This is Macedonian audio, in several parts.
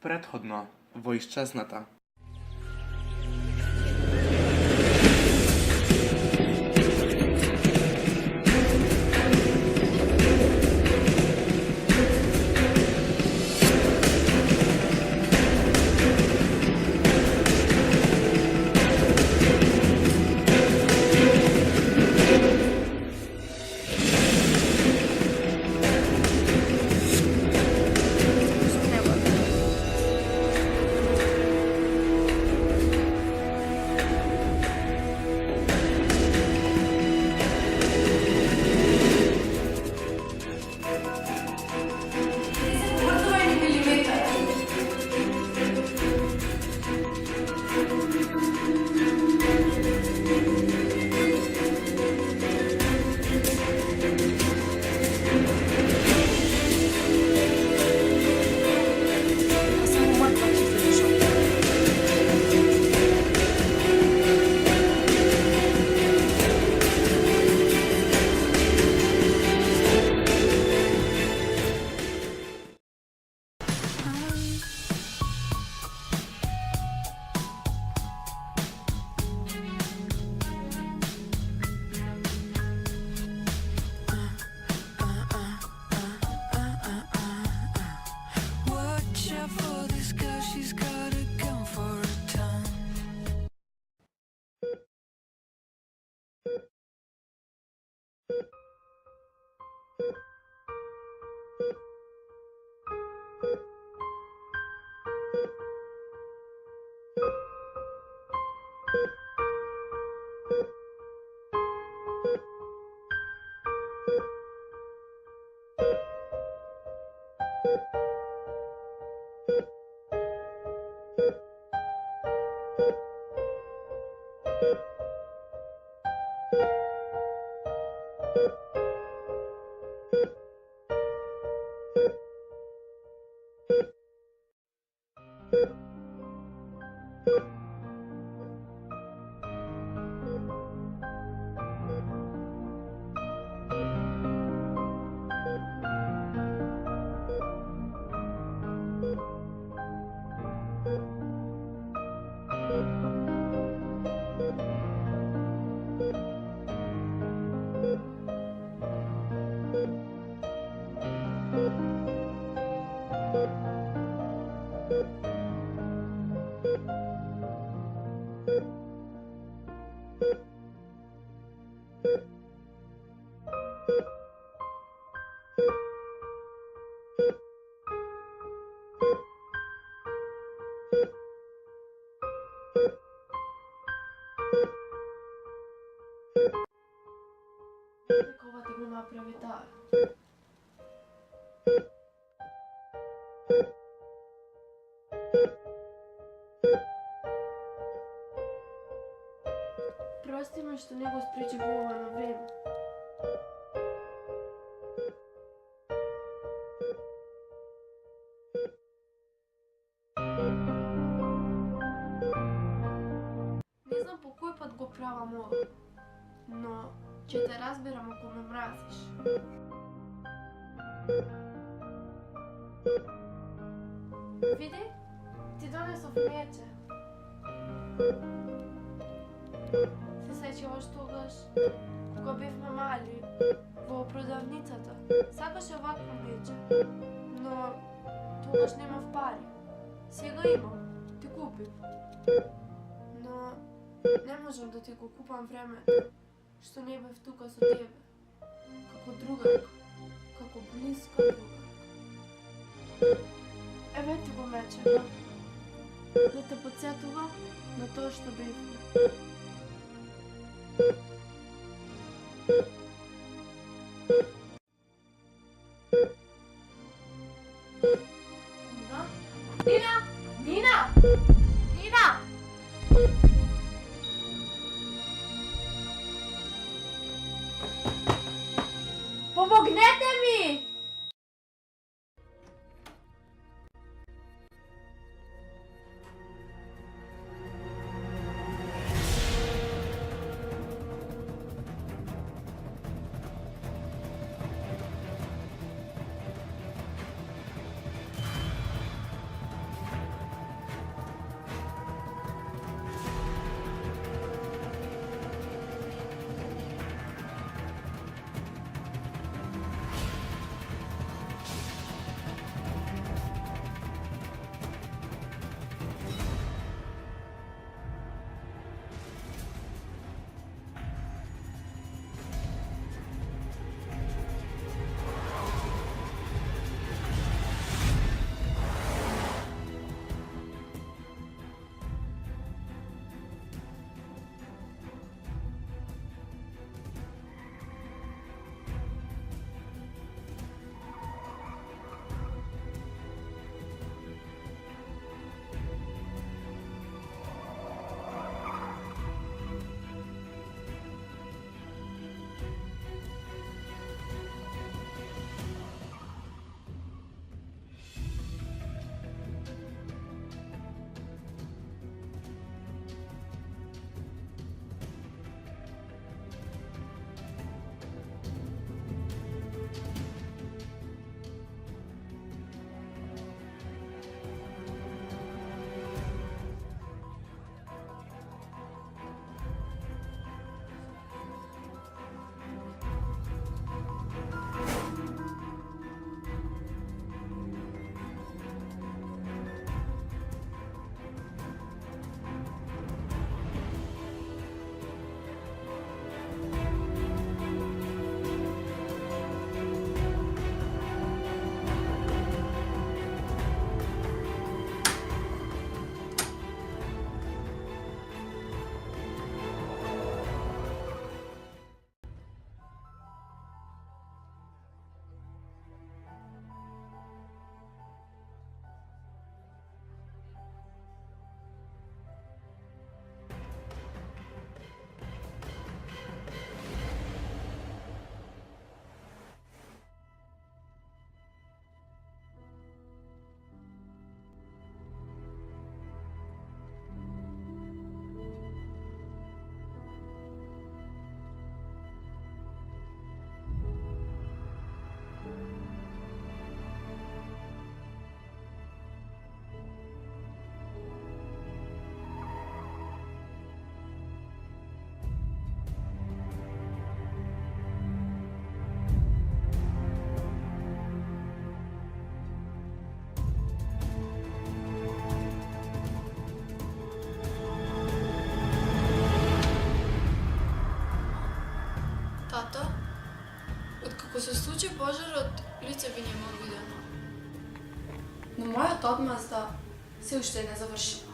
Prethodno Vojščeznata. Такова ти го направи таа. Прости ме што не го спречи ова на време. Не знам по кој пат го правам ова, но ќе те разберам ако ме мразиш. Види, ти донесов мече. Се сеќаваш тогаш, кога бевме мали, во продавницата. Сакаше овакво мече, но тогаш немав пари. Сега имам, ти купив. Но не можам да ти го купам времето, што не бев тука со тебе. Како другарка, како блиска другарка. Еве ти го мечева, да те подсетува на тоа што бевме. Нина! Нина! Нина! Помогнете ми! пожарот лице би нема видено. Но мојот одмазда се уште не завршила.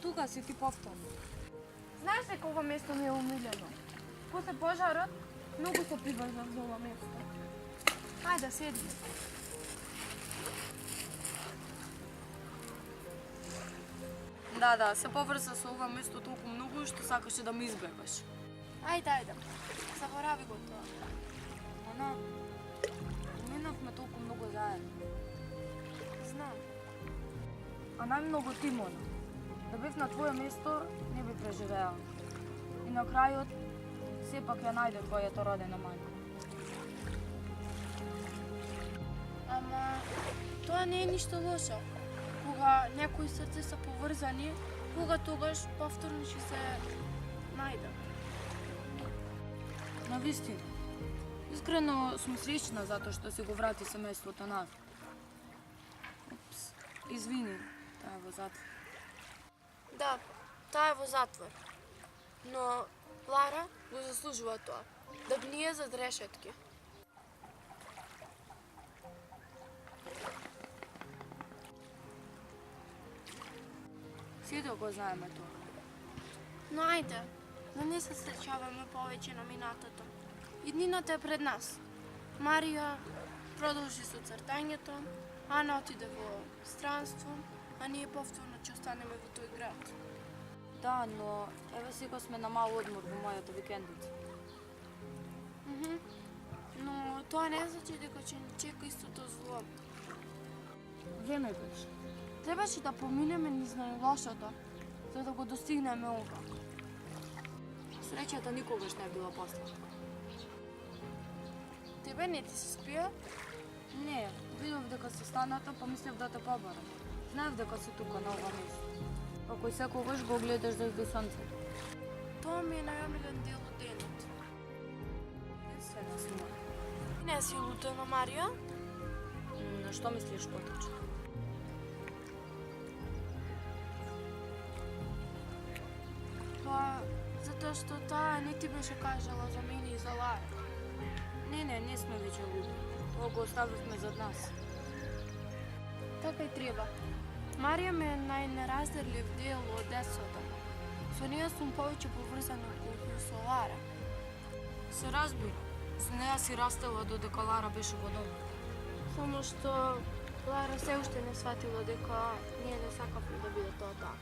Тука си ти повторно. Знаеш дека ова место ми е умилено? После пожарот, многу се приврзав за ова место. Ајде, седни. Да, се поврза со ова место толку многу што сакаше да ме избегаш. Ајде. Заборави го тоа. Ана, минавме толку многу заедно. Знам. А најмногу ти, Мона. Да бев на твое место, не би преживеала. И на крајот, сепак ја најде твојата родена мајка. Ама, тоа не е ништо лошо. Кога некои срце се поврзани, кога тогаш повторно ќе се најдат. Навистина. Искрено сум среќна затоа што си го врати семејството назад. Упс, извини, таа е во затвор. Да, таа е во затвор. Но Лара го заслужува тоа. Да гние зад решетки. Сите го знаеме тоа. Но ајде, да не се среќаваме повеќе на минатото. Иднината е пред нас. Марија продолжи со цртањето, Ана отиде во странство, а ние повторно ќе останеме во тој град. Да, но еве сега сме на мал одмор во мојата викендица. Но тоа не значи дека ќе ни чека истото зло. Време беше. Трябваше да поминеме низ најлошото, за да го достигнеме ова. Среќата никогаш не е била последна. Тебе не ти се спија? Не, видов дека си станата, помислев да те побарам. Знаев дека си тука на ова место. Ако и секогаш го гледаш да изди сонцето. Тоа ми е најомилен дел од денот. Не се насмува. Не си лутена, Марија? На што мислиш поточно? Па, затоа што таа не ти беше кажала за мене и за Лара. Не сме веќе луди. Тоа го оставивме зад нас. Така и треба. Марија ми е најнеразделив дел од детството. Со неја сум повеќе поврзана отколку со Лара. Се разбира. Со неја си растела додека Лара беше во дома. Само што Лара се уште не сватила дека ние не сакавме да биде тоа така.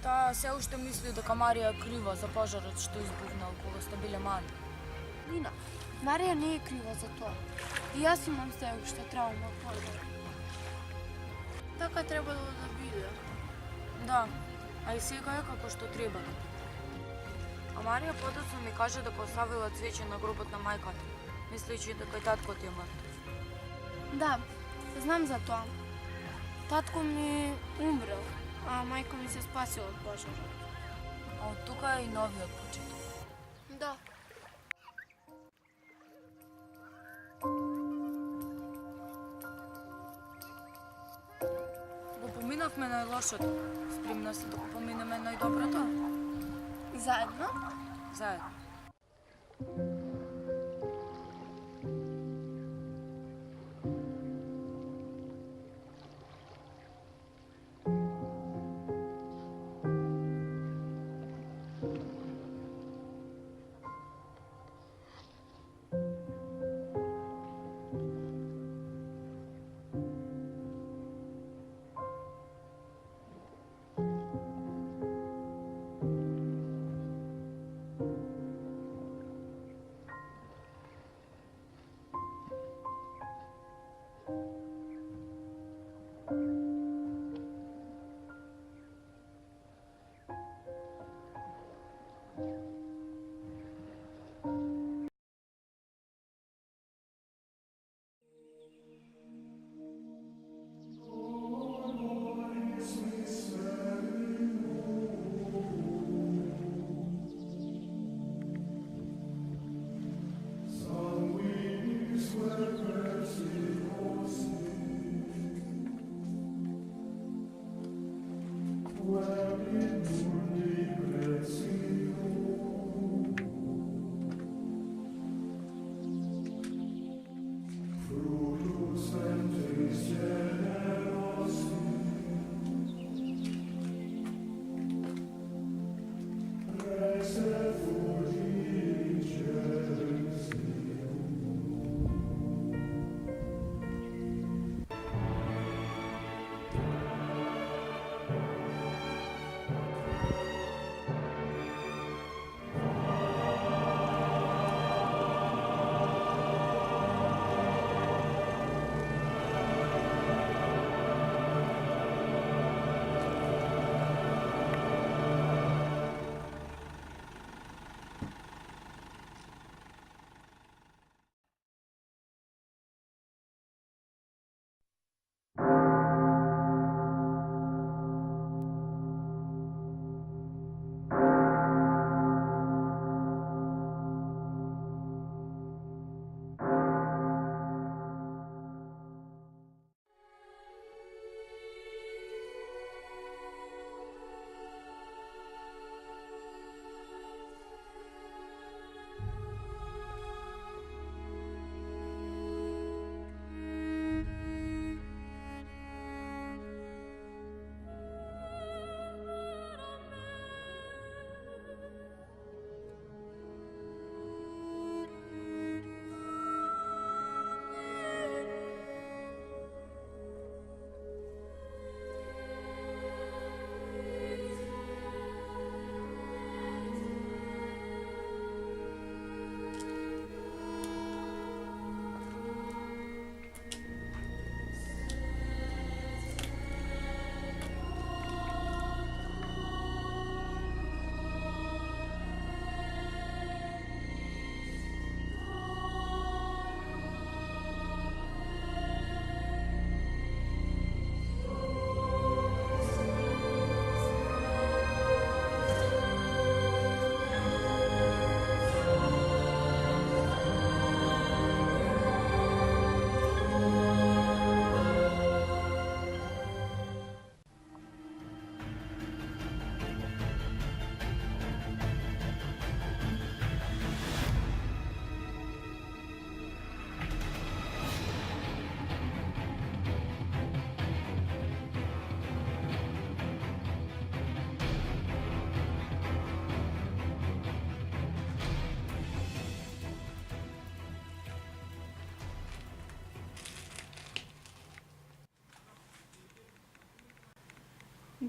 Таа се уште мисли дека Марија е крива за пожарот што избухнал кога сте биле мали. Нина, Марија не е крива за тоа. И јас имам се уште траума од пожарот. Така требало да биде. Да, а и сега е како што треба да биде. А Марија подоцна ми каже дека оставила цвеќе на гробот на мајката, мислејќи дека и татко ти е мртов. Да, знам за тоа. Татко ми умрел, а мајка ми се спасила од пожарот. А од тука е и новиот почеток. Да. Го поминавме најлошото. Спремна си да го поминеме најдоброто? Заедно? Заедно.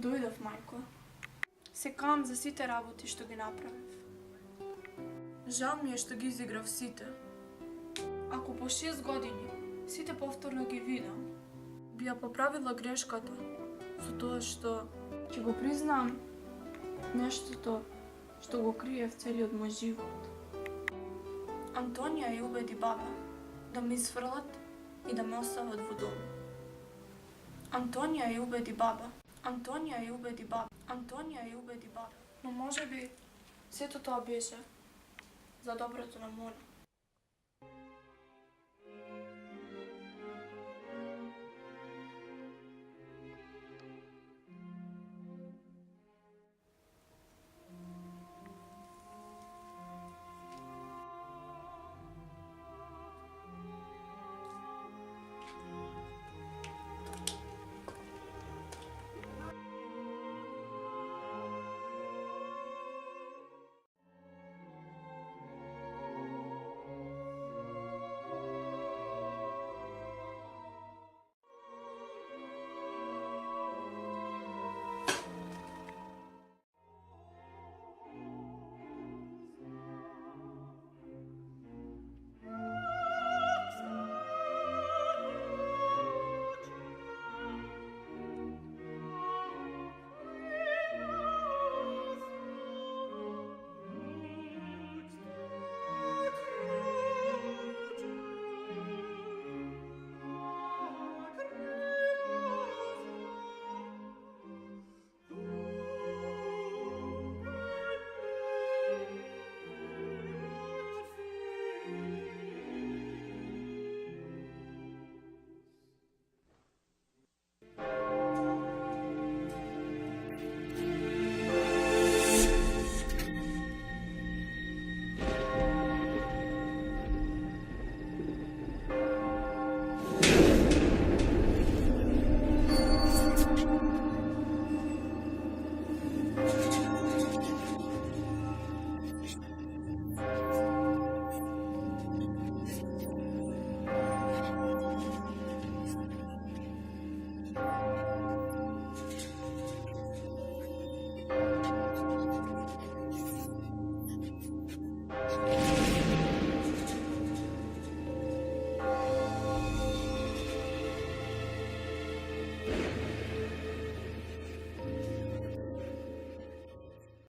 Дојдов, мајко. Се кам за сите работи што ги направив. Жал ми е што ги изиграв сите. Ако по 6 години сите повторно ги видам, би ја поправила грешката со тоа што ќе го признам нештото што го криев целиот мој живот. Антонија ја убеди баба да ме изфрлат и да ме остават во дом. Антонија ја убеди баба. Антонија ја убеди баба. Антонија ја убеди баба. Но може би сето тоа беше за доброто на Мона.